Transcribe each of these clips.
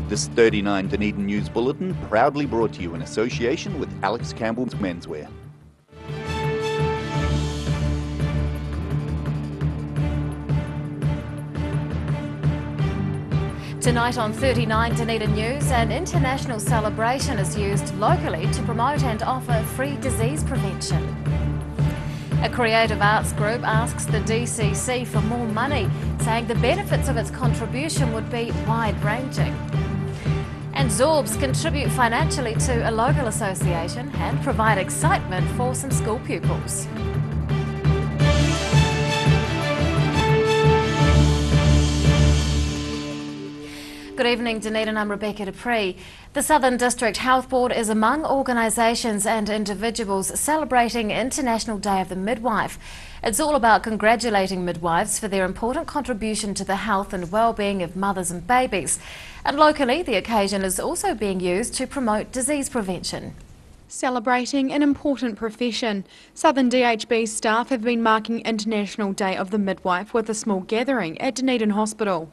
This 39 Dunedin News Bulletin proudly brought to you in association with Alex Campbell's Menswear. Tonight on 39 Dunedin News, an international celebration is used locally to promote and offer free disease prevention. A creative arts group asks the DCC for more money, saying the benefits of its contribution would be wide-ranging. And Zorbs contribute financially to a local association and provide excitement for some school pupils. Good evening, Dunedin. I'm Rebecca Dupree. The Southern District Health Board is among organisations and individuals celebrating International Day of the Midwife. It's all about congratulating midwives for their important contribution to the health and well-being of mothers and babies. And locally, the occasion is also being used to promote disease prevention. Celebrating an important profession, Southern DHB staff have been marking International Day of the Midwife with a small gathering at Dunedin Hospital.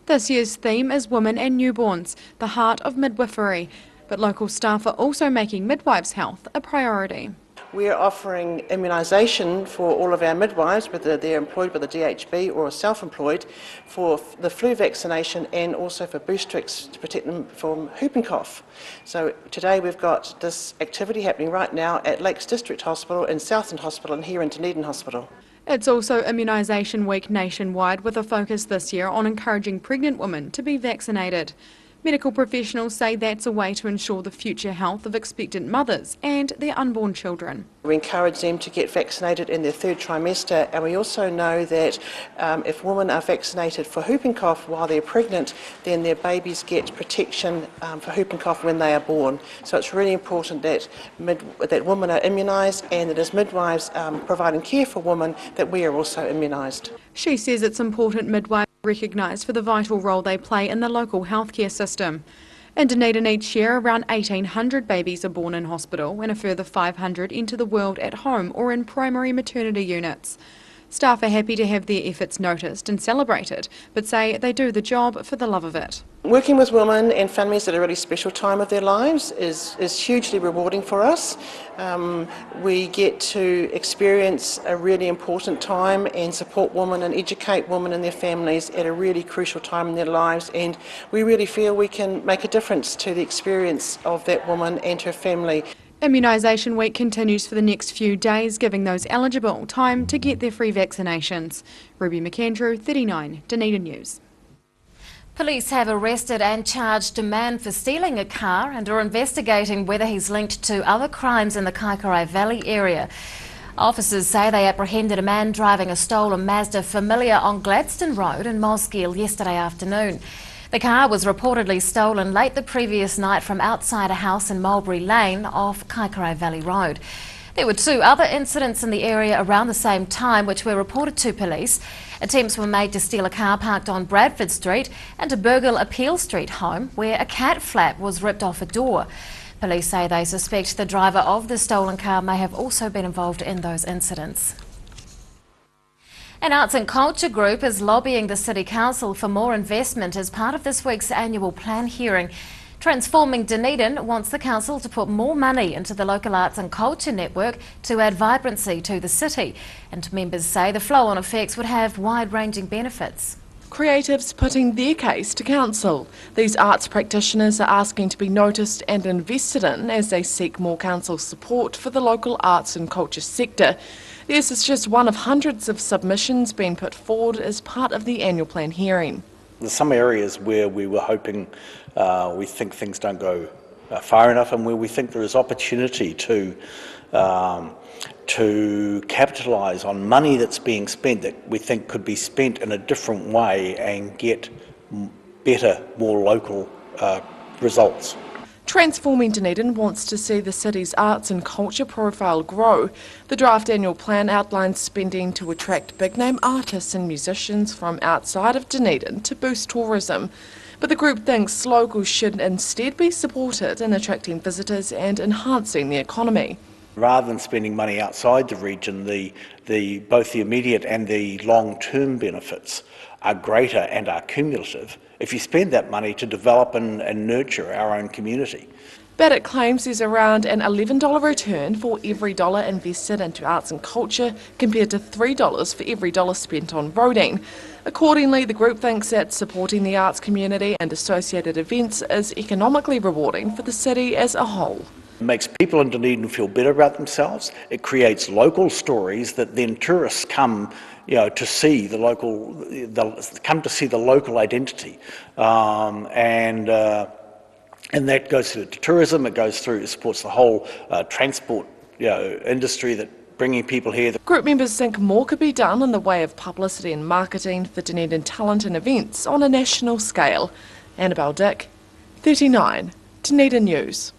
This year's theme is Women and Newborns, the heart of midwifery, but local staff are also making midwives' health a priority. We're offering immunisation for all of our midwives, whether they're employed by the DHB or self-employed, for the flu vaccination and also for Boostrix to protect them from whooping cough. So today we've got this activity happening right now at Lakes District Hospital, in Southend Hospital and here in Dunedin Hospital. It's also Immunisation Week nationwide, with a focus this year on encouraging pregnant women to be vaccinated. Medical professionals say that's a way to ensure the future health of expectant mothers and their unborn children. We encourage them to get vaccinated in their third trimester, and we also know that if women are vaccinated for whooping cough while they're pregnant, then their babies get protection for whooping cough when they are born. So it's really important that women are immunised, and that as midwives providing care for women, that we are also immunised. She says it's important midwives recognised for the vital role they play in the local healthcare system. In Dunedin each year, around 1,800 babies are born in hospital and a further 500 enter the world at home or in primary maternity units. Staff are happy to have their efforts noticed and celebrated, but say they do the job for the love of it. Working with women and families at a really special time of their lives is hugely rewarding for us. We get to experience a really important time and support women and educate women and their families at a really crucial time in their lives, and we really feel we can make a difference to the experience of that woman and her family. Immunisation Week continues for the next few days, giving those eligible time to get their free vaccinations. Ruby McAndrew, 39 Dunedin News. Police have arrested and charged a man for stealing a car and are investigating whether he's linked to other crimes in the Kaikorai Valley area. Officers say they apprehended a man driving a stolen Mazda Familia on Gladstone Road in Mosgiel yesterday afternoon. The car was reportedly stolen late the previous night from outside a house in Mulberry Lane off Kaikorai Valley Road. There were two other incidents in the area around the same time which were reported to police. Attempts were made to steal a car parked on Bradford Street and to burgle a Peel Street home where a cat flap was ripped off a door. Police say they suspect the driver of the stolen car may have also been involved in those incidents. An arts and culture group is lobbying the City Council for more investment as part of this week's annual plan hearing. Transforming Dunedin wants the council to put more money into the local arts and culture network to add vibrancy to the city, and members say the flow-on effects would have wide-ranging benefits. Creatives putting their case to council. These arts practitioners are asking to be noticed and invested in as they seek more council support for the local arts and culture sector. This is just one of hundreds of submissions being put forward as part of the annual plan hearing. There's some areas where we were hoping we think things don't go far enough, and where we think there is opportunity to capitalise on money that's being spent that we think could be spent in a different way and get better, more local results. Transforming Dunedin wants to see the city's arts and culture profile grow. The draft annual plan outlines spending to attract big-name artists and musicians from outside of Dunedin to boost tourism. But the group thinks locals should instead be supported in attracting visitors and enhancing the economy. Rather than spending money outside the region, both the immediate and the long-term benefits are greater and are cumulative if you spend that money to develop and nurture our own community. Baddock claims there's around an $11 return for every dollar invested into arts and culture compared to $3 for every dollar spent on roading. Accordingly, the group thinks that supporting the arts community and associated events is economically rewarding for the city as a whole. It makes people in Dunedin feel better about themselves. It creates local stories that then tourists come, to see the local, identity, and that goes through to tourism. It supports the whole transport, industry that bringing people here. Group members think more could be done in the way of publicity and marketing for Dunedin talent and events on a national scale. Annabelle Dick, 39, Dunedin News.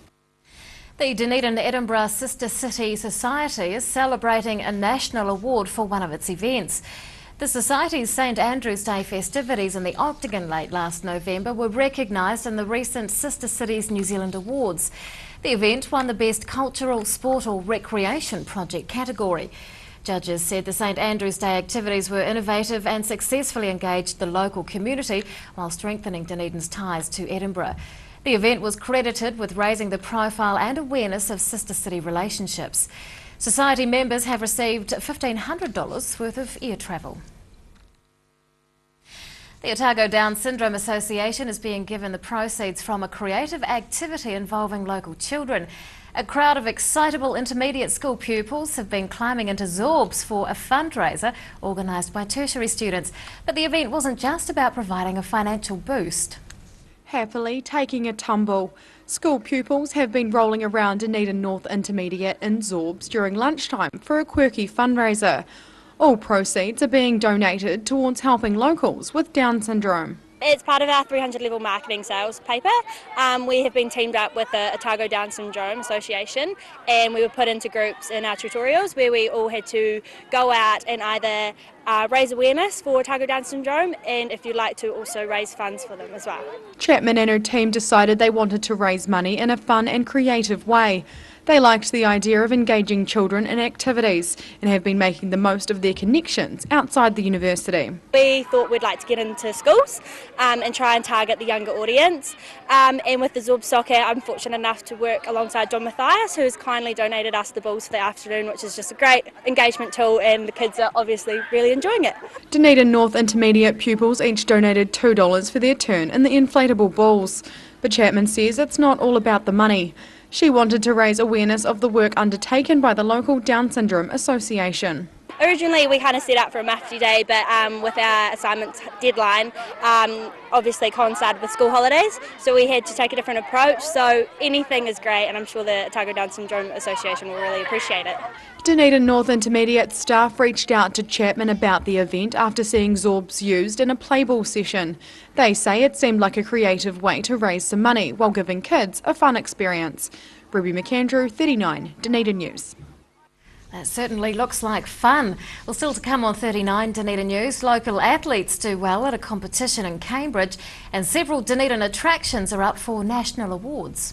The Dunedin Edinburgh Sister City Society is celebrating a national award for one of its events. The Society's St Andrew's Day festivities in the Octagon late last November were recognised in the recent Sister Cities New Zealand Awards. The event won the Best Cultural, Sport or Recreation Project category. Judges said the St Andrew's Day activities were innovative and successfully engaged the local community while strengthening Dunedin's ties to Edinburgh. The event was credited with raising the profile and awareness of sister city relationships. Society members have received $1,500 worth of air travel. The Otago Down Syndrome Association is being given the proceeds from a creative activity involving local children. A crowd of excitable intermediate school pupils have been climbing into Zorbs for a fundraiser organised by tertiary students. But the event wasn't just about providing a financial boost. Happily taking a tumble. School pupils have been rolling around Dunedin North Intermediate in Zorbs during lunchtime for a quirky fundraiser. All proceeds are being donated towards helping locals with Down syndrome. It's part of our 300 level marketing sales paper. We have been teamed up with the Otago Down Syndrome Association, and we were put into groups in our tutorials where we all had to go out and either raise awareness for Otago Down Syndrome, and if you'd like to, also raise funds for them as well. Chapman and her team decided they wanted to raise money in a fun and creative way. They liked the idea of engaging children in activities and have been making the most of their connections outside the university. We thought we'd like to get into schools and try and target the younger audience. And with the Zorb Soccer, I'm fortunate enough to work alongside John Matthias, who has kindly donated us the balls for the afternoon, which is just a great engagement tool, and the kids are obviously really enjoying it. Dunedin North Intermediate pupils each donated $2 for their turn in the inflatable balls. But Chapman says it's not all about the money. She wanted to raise awareness of the work undertaken by the local Down Syndrome Association. Originally we kind of set up for a Mafty Day, but with our assignment deadline obviously coincided with school holidays, so we had to take a different approach. So anything is great, and I'm sure the Otago Down Syndrome Association will really appreciate it. Dunedin North Intermediate staff reached out to Chapman about the event after seeing Zorbs used in a playball session. They say it seemed like a creative way to raise some money while giving kids a fun experience. Ruby McAndrew, 39, Dunedin News. That certainly looks like fun. Well, still to come on 39 Dunedin News, local athletes do well at a competition in Cambridge, and several Dunedin attractions are up for national awards.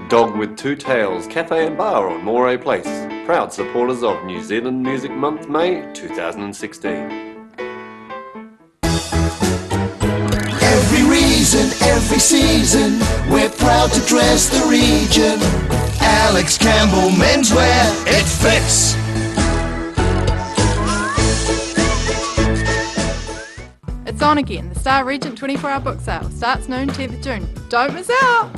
Dog with Two Tails Cafe and Bar on Moray Place. Proud supporters of New Zealand Music Month, May 2016. Every season, we're proud to dress the region. Alex Campbell Menswear, it fits. It's on again. The Star Regent 24-hour book sale starts noon 10th of June. Don't miss out!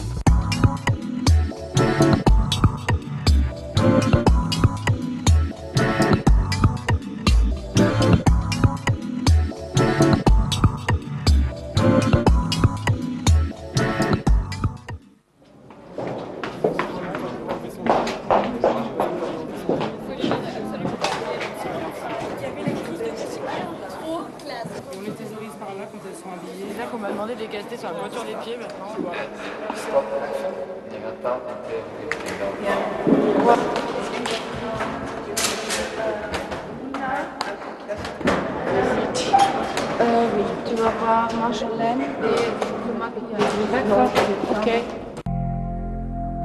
On m'a demandé de les caster sur la voiture des pieds, maintenant on voit. Oui, tu vas voir Marjolaine et Thomas. Okay.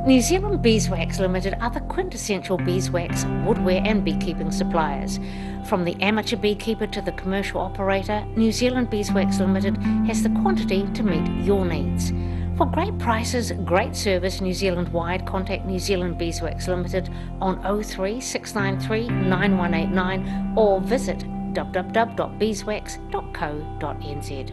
New Zealand Beeswax Limited are the quintessential beeswax, woodware and beekeeping suppliers. From the amateur beekeeper to the commercial operator, New Zealand Beeswax Limited has the quantity to meet your needs. For great prices, great service New Zealand-wide, contact New Zealand Beeswax Limited on 03 693 9189 or visit www.beeswax.co.nz.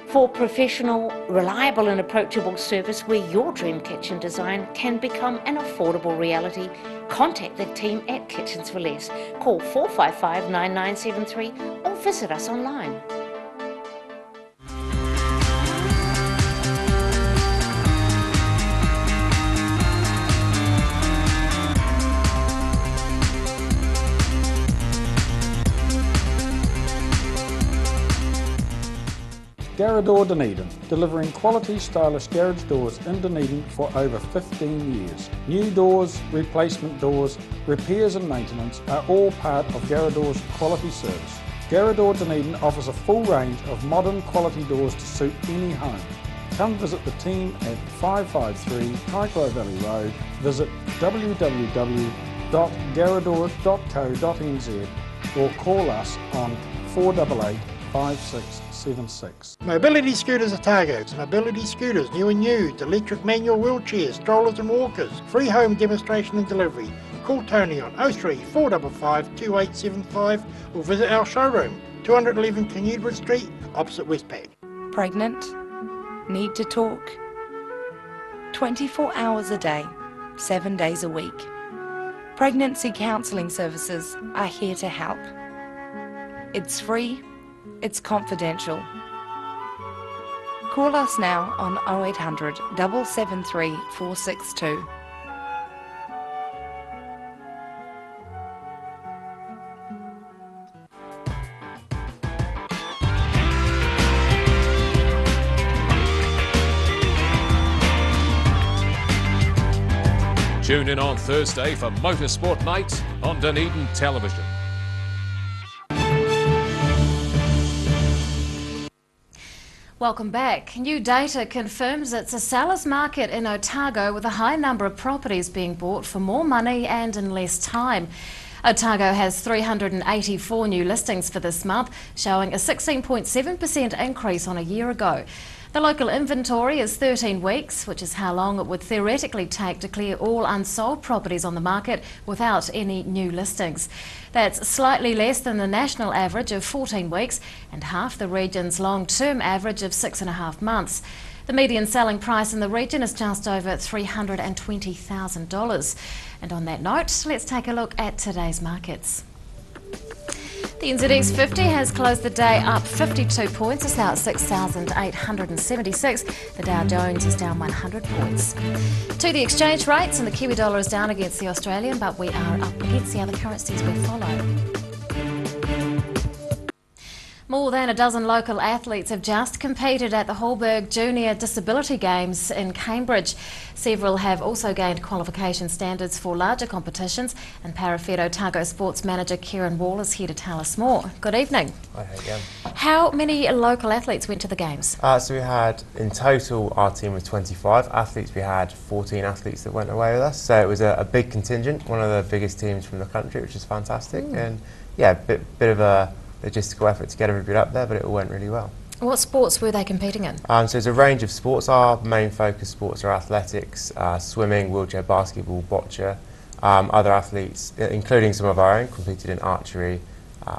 For professional, reliable and approachable service where your dream kitchen design can become an affordable reality, contact the team at Kitchens for Less. Call 455 9973 or visit us online. Garage Dunedin, delivering quality stylish garage doors in Dunedin for over 15 years. New doors, replacement doors, repairs and maintenance are all part of Garage quality service. Garage Dunedin offers a full range of modern quality doors to suit any home. Come visit the team at 553 Kaikorai Valley Road, visit www.garador.co.nz or call us on 488 5676. Mobility Scooters Otago. Mobility Scooters, new and used, electric manual wheelchairs, strollers and walkers. Free home demonstration and delivery. Call Tony on 03 455 2875 or visit our showroom, 211 Canudbridge Street, opposite Westpac. Pregnant? Need to talk? 24 hours a day, 7 days a week. Pregnancy counselling services are here to help. It's free. It's confidential. Call us now on 0800 773 462. Tune in on Thursday for Motorsport Night on Dunedin Television. Welcome back. New data confirms it's a seller's market in Otago with a high number of properties being bought for more money and in less time. Otago has 384 new listings for this month, showing a 16.7% increase on a year ago. The local inventory is 13 weeks, which is how long it would theoretically take to clear all unsold properties on the market without any new listings. That's slightly less than the national average of 14 weeks and half the region's long-term average of 6.5 months. The median selling price in the region is just over $320,000. And on that note, let's take a look at today's markets. The NZX 50 has closed the day up 52 points. It's now at 6,876. The Dow Jones is down 100 points. To the exchange rates, and the Kiwi dollar is down against the Australian, but we are up against the other currencies we follow. More than a dozen local athletes have just competed at the Hallberg Junior Disability Games in Cambridge. Several have also gained qualification standards for larger competitions, and Parafed Otago Sports Manager Kieran Wall is here to tell us more. Good evening. Hi again. How many local athletes went to the Games? So we had, in total, our team was 25 athletes. We had 14 athletes that went away with us, so it was a big contingent, one of the biggest teams from the country, which is fantastic. And yeah, bit of a logistical effort to get everybody up there, but it all went really well. What sports were they competing in? So there's a range of sports. Our main focus sports are athletics, swimming, wheelchair basketball, boccia. Other athletes, including some of our own, competed in archery,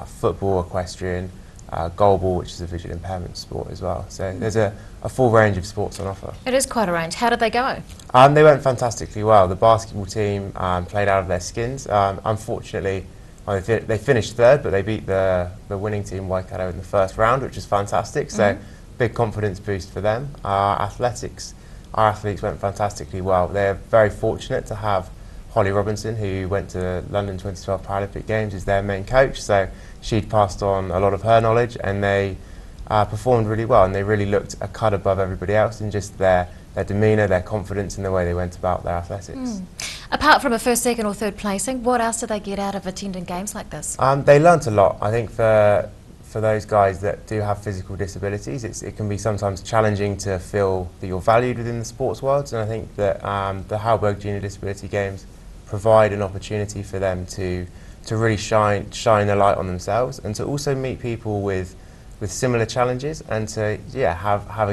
football, equestrian, goalball, which is a visual impairment sport as well. So there's a full range of sports on offer. It is quite a range. How did they go? They went fantastically well. The basketball team played out of their skins. Unfortunately, they finished third, but they beat the winning team, Waikato, in the first round, which is fantastic. So big confidence boost for them. Our athletes went fantastically well. They're very fortunate to have Holly Robinson, who went to London 2012 Paralympic Games, as their main coach. So she'd passed on a lot of her knowledge, and they performed really well. And they really looked a cut above everybody else in just their demeanour, their confidence, and the way they went about their athletics. Apart from a first, second or third placing, what else did they get out of attending games like this? They learnt a lot. I think for for those guys that do have physical disabilities, it can be sometimes challenging to feel that you're valued within the sports world, and I think that the Halberg Junior Disability Games provide an opportunity for them to really shine a light on themselves, and to also meet people with similar challenges, and to have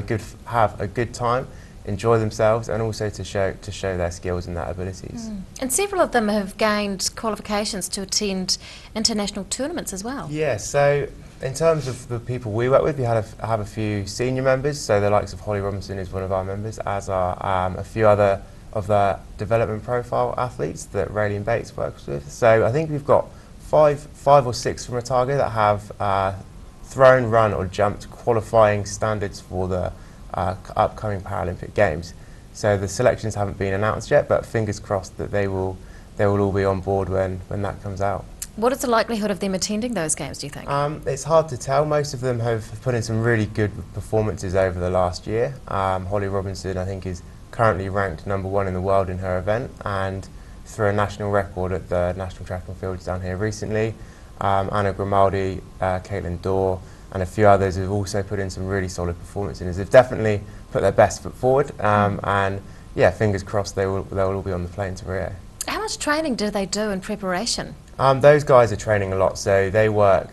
a good time, enjoy themselves, and also to show their skills and their abilities. And several of them have gained qualifications to attend international tournaments as well. Yeah, so in terms of the people we work with, we have a few senior members, so the likes of Holly Robinson is one of our members, as are a few other of the development profile athletes that Raylene Bates works with. So I think we've got five or six from Otago that have thrown, run or jumped qualifying standards for the upcoming Paralympic Games. So the selections haven't been announced yet, but fingers crossed that they will all be on board when that comes out. What is the likelihood of them attending those games, do you think? It's hard to tell. Most of them have put in some really good performances over the last year. Holly Robinson, I think, is currently ranked #1 in the world in her event, and through a national record at the National Track and Fields down here recently. Anna Grimaldi, Caitlin Dorr, and a few others have also put in some really solid performances. They've definitely put their best foot forward, and yeah, fingers crossed they'll all be on the plane to Rio. How much training do they do in preparation? Those guys are training a lot, so they work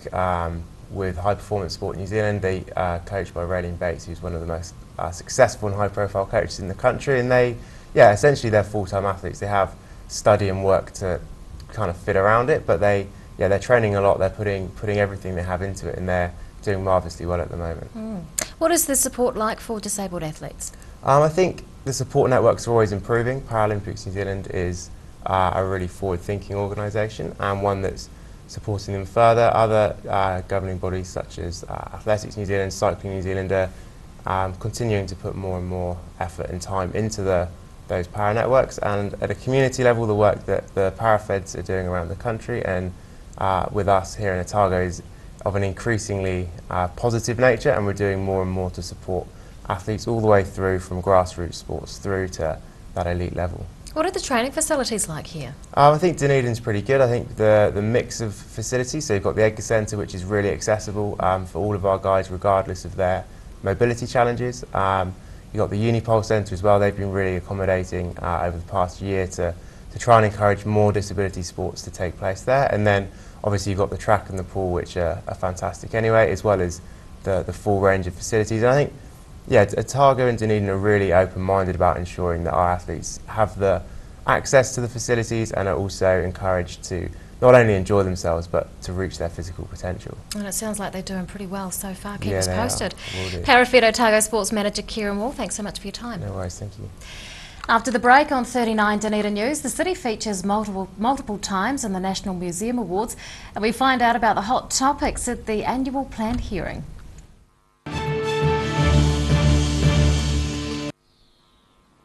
with High Performance Sport New Zealand. They are coached by Raylene Bates, who's one of the most successful and high-profile coaches in the country, and essentially they're full-time athletes. They have study and work to kind of fit around it, but they're training a lot. They're putting everything they have into it, and they're doing marvellously well at the moment. What is the support like for disabled athletes? I think the support networks are always improving. Paralympics New Zealand is a really forward-thinking organisation, and one that's supporting them further. Other governing bodies such as Athletics New Zealand, Cycling New Zealand are continuing to put more and more effort and time into those para networks, and at a community level, the work that the para-feds are doing around the country and with us here in Otago is of an increasingly positive nature, and we're doing more and more to support athletes all the way through, from grassroots sports through to that elite level. What are the training facilities like here? I think Dunedin's pretty good. I think the mix of facilities, so you've got the Edgar Centre, which is really accessible for all of our guys regardless of their mobility challenges. You've got the Unipol Centre as well. They've been really accommodating over the past year to try and encourage more disability sports to take place there. And then obviously you've got the track and the pool, which are fantastic anyway, as well as the full range of facilities. And I think, Otago and Dunedin are really open-minded about ensuring that our athletes have the access to the facilities and are also encouraged to not only enjoy themselves but to reach their physical potential. And it sounds like they're doing pretty well so far. Keep us they posted. Will do. Parafed Otago Sports Manager Kieran Wall, thanks so much for your time. No worries, thank you. After the break on 39 Dunedin News, the city features multiple times in the National Museum Awards, and we find out about the hot topics at the annual planned hearing.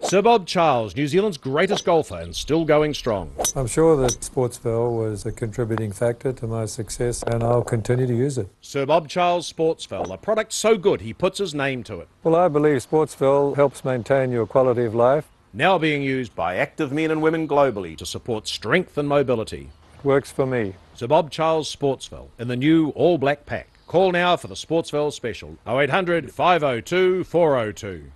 Sir Bob Charles, New Zealand's greatest golfer and still going strong. I'm sure that Sportsville was a contributing factor to my success, and I'll continue to use it. Sir Bob Charles Sportsville, a product so good he puts his name to it. Well, I believe Sportsville helps maintain your quality of life. Now being used by active men and women globally to support strength and mobility. It works for me. Sir Bob Charles Sportsville in the new all-black pack. Call now for the Sportsville special, 0800 502 402.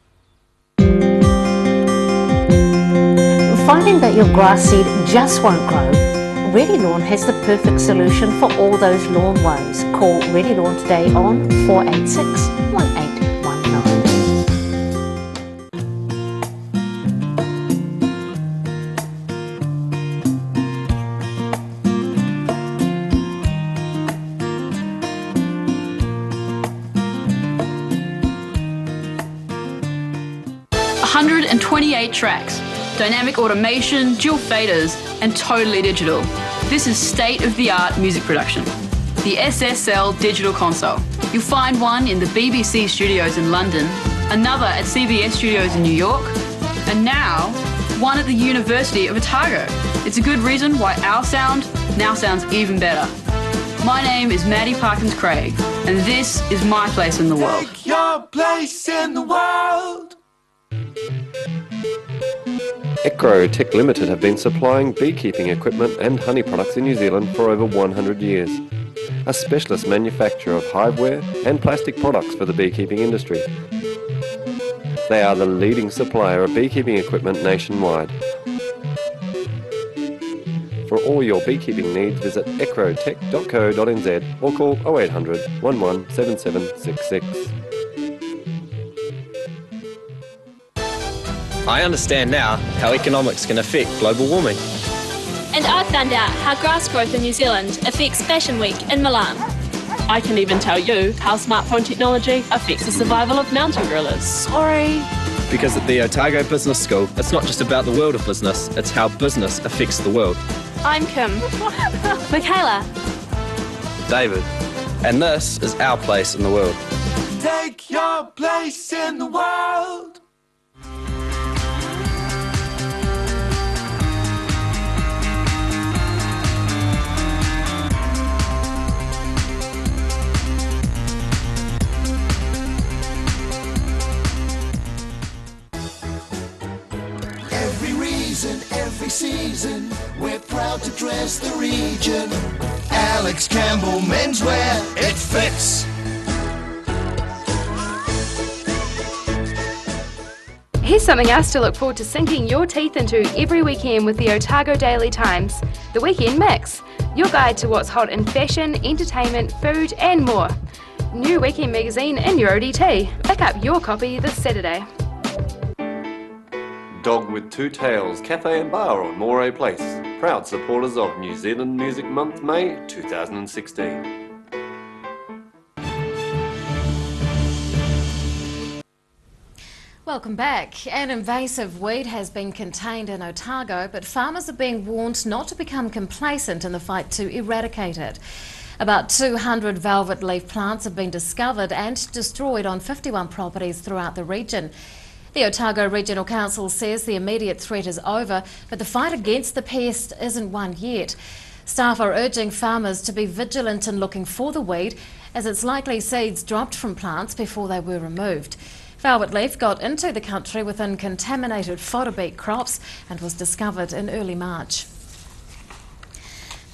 Finding that your grass seed just won't grow? Ready Lawn has the perfect solution for all those lawn woes. Call Ready Lawn today on 486 1819. Tracks, dynamic automation, dual faders, and totally digital. This is state-of-the-art music production. The SSL Digital Console. You'll find one in the BBC studios in London, another at CBS studios in New York, and now one at the University of Otago. It's a good reason why our sound now sounds even better. My name is Maddie Parkins Craig, and this is my place in the world. Take your place in the world. Ecro Tech Limited have been supplying beekeeping equipment and honey products in New Zealand for over 100 years. a specialist manufacturer of hiveware and plastic products for the beekeeping industry. They are the leading supplier of beekeeping equipment nationwide. For all your beekeeping needs, visit ecrotech.co.nz or call 0800 11 7766. I understand now how economics can affect global warming. And I found out how grass growth in New Zealand affects Fashion Week in Milan. I can even tell you how smartphone technology affects the survival of mountain gorillas. Sorry. Because at the Otago Business School, it's not just about the world of business, it's how business affects the world. I'm Kim. Michaela. David. And this is our place in the world. Take your place in the world. Every season, we're proud to dress the region. Alex Campbell Menswear, it fits. Here's something else to look forward to sinking your teeth into every weekend with the Otago Daily Times, the Weekend Mix, your guide to what's hot in fashion, entertainment, food and more. New weekend magazine in your ODT. Pick up your copy this Saturday. Dog with Two Tails Cafe and Bar on Moray Place. Proud supporters of New Zealand Music Month, May 2016. Welcome back. An invasive weed has been contained in Otago, but farmers are being warned not to become complacent in the fight to eradicate it. About 200 velvet leaf plants have been discovered and destroyed on 51 properties throughout the region. The Otago Regional Council says the immediate threat is over, but the fight against the pest isn't won yet. Staff are urging farmers to be vigilant in looking for the weed, as it's likely seeds dropped from plants before they were removed. Velvet leaf got into the country within contaminated fodder beet crops and was discovered in early March.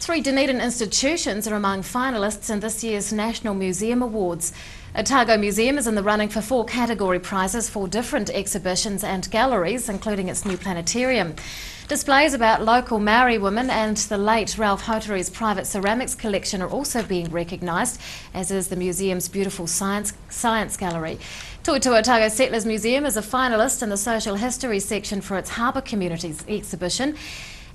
3 Dunedin institutions are among finalists in this year's National Museum Awards. Otago Museum is in the running for 4 category prizes for different exhibitions and galleries, including its new planetarium. Displays about local Maori women and the late Ralph Hoteri's private ceramics collection are also being recognised, as is the museum's beautiful science gallery. Tuitu Otago Settlers Museum is a finalist in the social history section for its Harbour Communities exhibition.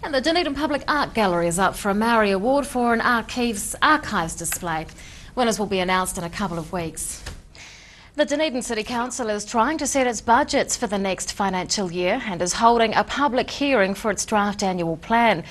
And the Dunedin Public Art Gallery is up for a Maori Award for an archives display. Winners will be announced in a couple of weeks. The Dunedin City Council is trying to set its budgets for the next financial year and is holding a public hearing for its draft annual plan.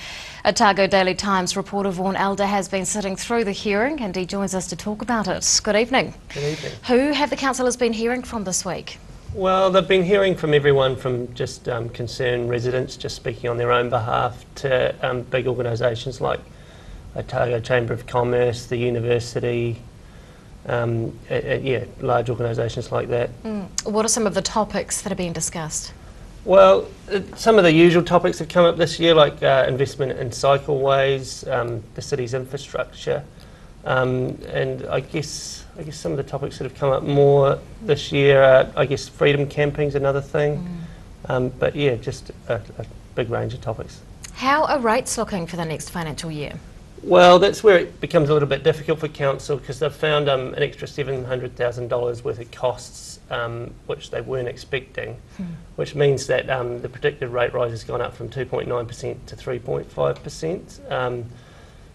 Otago Daily Times reporter Vaughan Elder has been sitting through the hearing and he joins us to talk about it. Good evening. Good evening. Who have the councillors been hearing from this week? Well, they've been hearing from everyone from just concerned residents just speaking on their own behalf to big organisations like Otago Chamber of Commerce, the university, large organisations like that. What are some of the topics that are being discussed? Well, some of the usual topics have come up this year, like investment in cycleways, the city's infrastructure, and I guess some of the topics that have come up more this year are, I guess, freedom camping's another thing, but yeah, just a big range of topics. How are rates looking for the next financial year? Well, that's where it becomes a little bit difficult for council because they've found an extra $700,000 worth of costs, which they weren't expecting, which means that the predicted rate rise has gone up from 2.9% to 3.5%.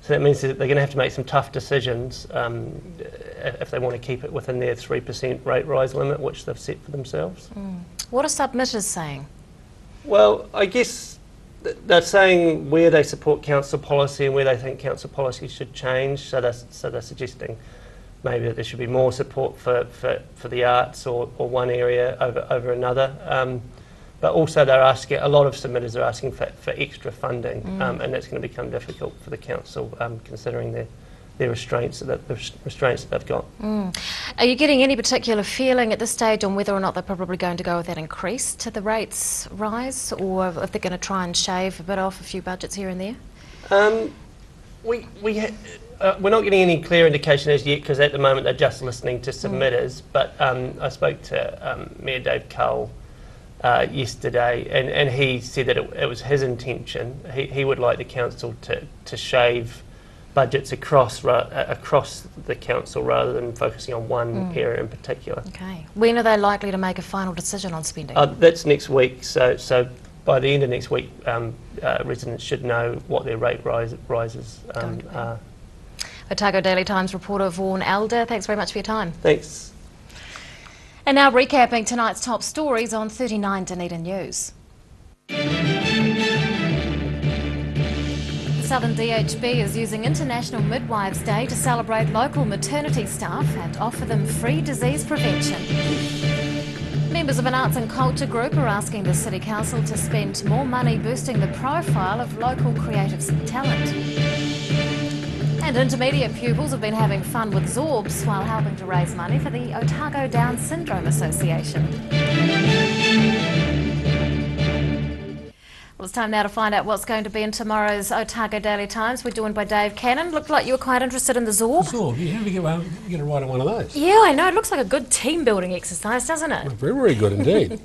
So that means that they're going to have to make some tough decisions if they want to keep it within their 3% rate rise limit, which they've set for themselves. What are submitters saying? Well, I guess they're saying where they support council policy and where they think council policy should change. So they're suggesting maybe that there should be more support for the arts or one area over another. But also they're asking, a lot of submitters are asking for extra funding, and that's going to become difficult for the council considering their restraints that they've got. Are you getting any particular feeling at this stage on whether or not they're probably going to go with that increase to the rates rise, or if they're going to try and shave a bit off a few budgets here and there? we're not getting any clear indication as yet, because at the moment they're just listening to submitters. But I spoke to Mayor Dave Cull yesterday, and he said that it was his intention. He would like the council to shave budgets across the council rather than focusing on one area in particular. Okay. When are they likely to make a final decision on spending? That's next week. So by the end of next week, residents should know what their rate rises are. Otago Daily Times reporter Vaughan Elder, thanks very much for your time. Thanks. And now recapping tonight's top stories on 39 Dunedin News. Southern DHB is using International Midwives Day to celebrate local maternity staff and offer them free disease prevention. Members of an arts and culture group are asking the City Council to spend more money boosting the profile of local creatives and talent. And intermediate pupils have been having fun with Zorbs while helping to raise money for the Otago Down Syndrome Association. Well, it's time now to find out what's going to be in tomorrow's Otago Daily Times. We're joined by Dave Cannon. Looked like you were quite interested in the Zorb. Zorb, yeah, how do you get a ride on one of those? Yeah, I know. It looks like a good team-building exercise, doesn't it? Very, very good indeed.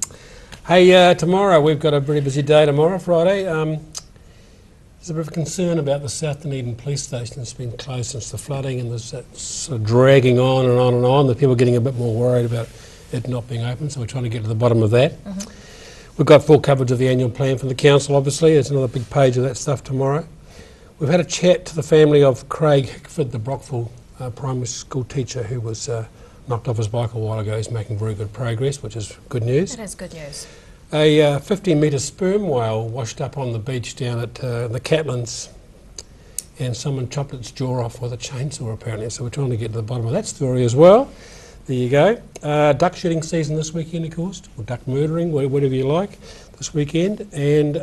Hey, tomorrow we've got a very busy day tomorrow, Friday. There's a bit of concern about the South Dunedin police station. It's been closed since the flooding, and there's that sort of dragging on and on and on. The people are getting a bit more worried about it not being open, so we're trying to get to the bottom of that. We've got full coverage of the annual plan from the council, obviously. There's another big page of that stuff tomorrow. We've had a chat to the family of Craig Hickford, the Brockville primary school teacher who was knocked off his bike a while ago. He's making very good progress, which is good news. It is good news. A 15-metre sperm whale washed up on the beach down at the Catlins, and someone chopped its jaw off with a chainsaw apparently, so we're trying to get to the bottom of that story as well. There you go. Duck shooting season this weekend, of course, or duck murdering, whatever you like, this weekend. And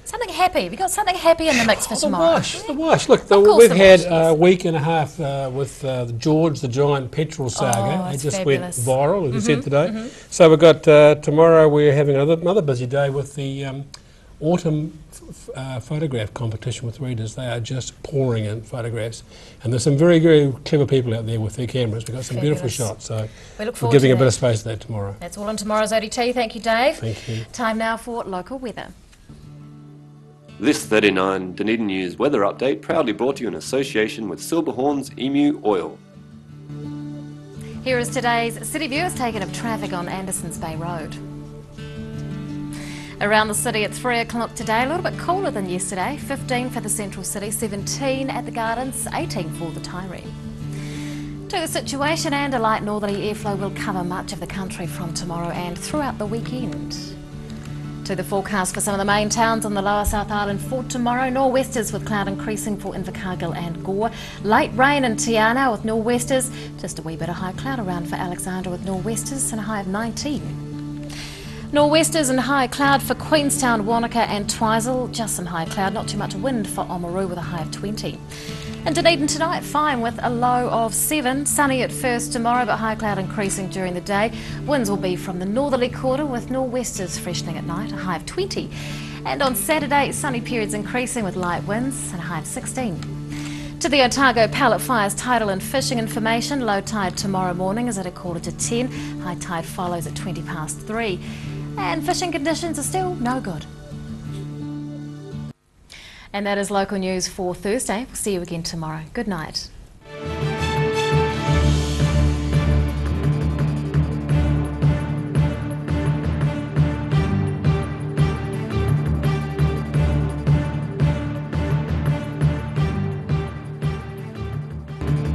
something happy. We've got something happy in the mix for tomorrow. The wash. Look, we've had a week and a half with George the Giant Petrel saga. It just fabulous. Went viral, as we said today. So we've got tomorrow. We're having another busy day with the autumn photograph competition with readers. They are just pouring in photographs, and there's some very, very clever people out there with their cameras. We've got some beautiful shots, so we look we're forward giving to a bit of space to that tomorrow. That's all on tomorrow's ODT. Thank you, Dave. Thank you. Time now for local weather. This 39 Dunedin News weather update proudly brought to you in association with Silverhorn's Emu Oil. Here is today's City Viewers taken of traffic on Andersons Bay Road. Around the city at 3 o'clock today, a little bit cooler than yesterday. 15 for the central city, 17 at the Gardens, 18 for the Tyree. To the situation, and a light northerly airflow will cover much of the country from tomorrow and throughout the weekend. To the forecast for some of the main towns on the lower South Island for tomorrow. Nor'westers with cloud increasing for Invercargill and Gore. Late rain in Tiana with nor'westers. Just a wee bit of high cloud around for Alexandra with nor'westers and a high of 19. Nor'westers and high cloud for Queenstown, Wanaka and Twizel. Just some high cloud, not too much wind for Oamaru with a high of 20. And Dunedin tonight, fine with a low of 7. Sunny at first tomorrow, but high cloud increasing during the day. Winds will be from the northerly quarter with nor'westers freshening at night, a high of 20. And on Saturday, sunny periods increasing with light winds and a high of 16. To the Otago Pallet Fires tidal and fishing information, low tide tomorrow morning is at 10:15. High tide follows at 3:20. And fishing conditions are still no good. And that is local news for Thursday. We'll see you again tomorrow. Good night.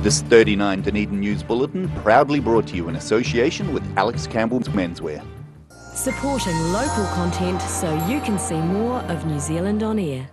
This 39 Dunedin News Bulletin proudly brought to you in association with Alex Campbell's Menswear. Supporting local content so you can see more of New Zealand on air.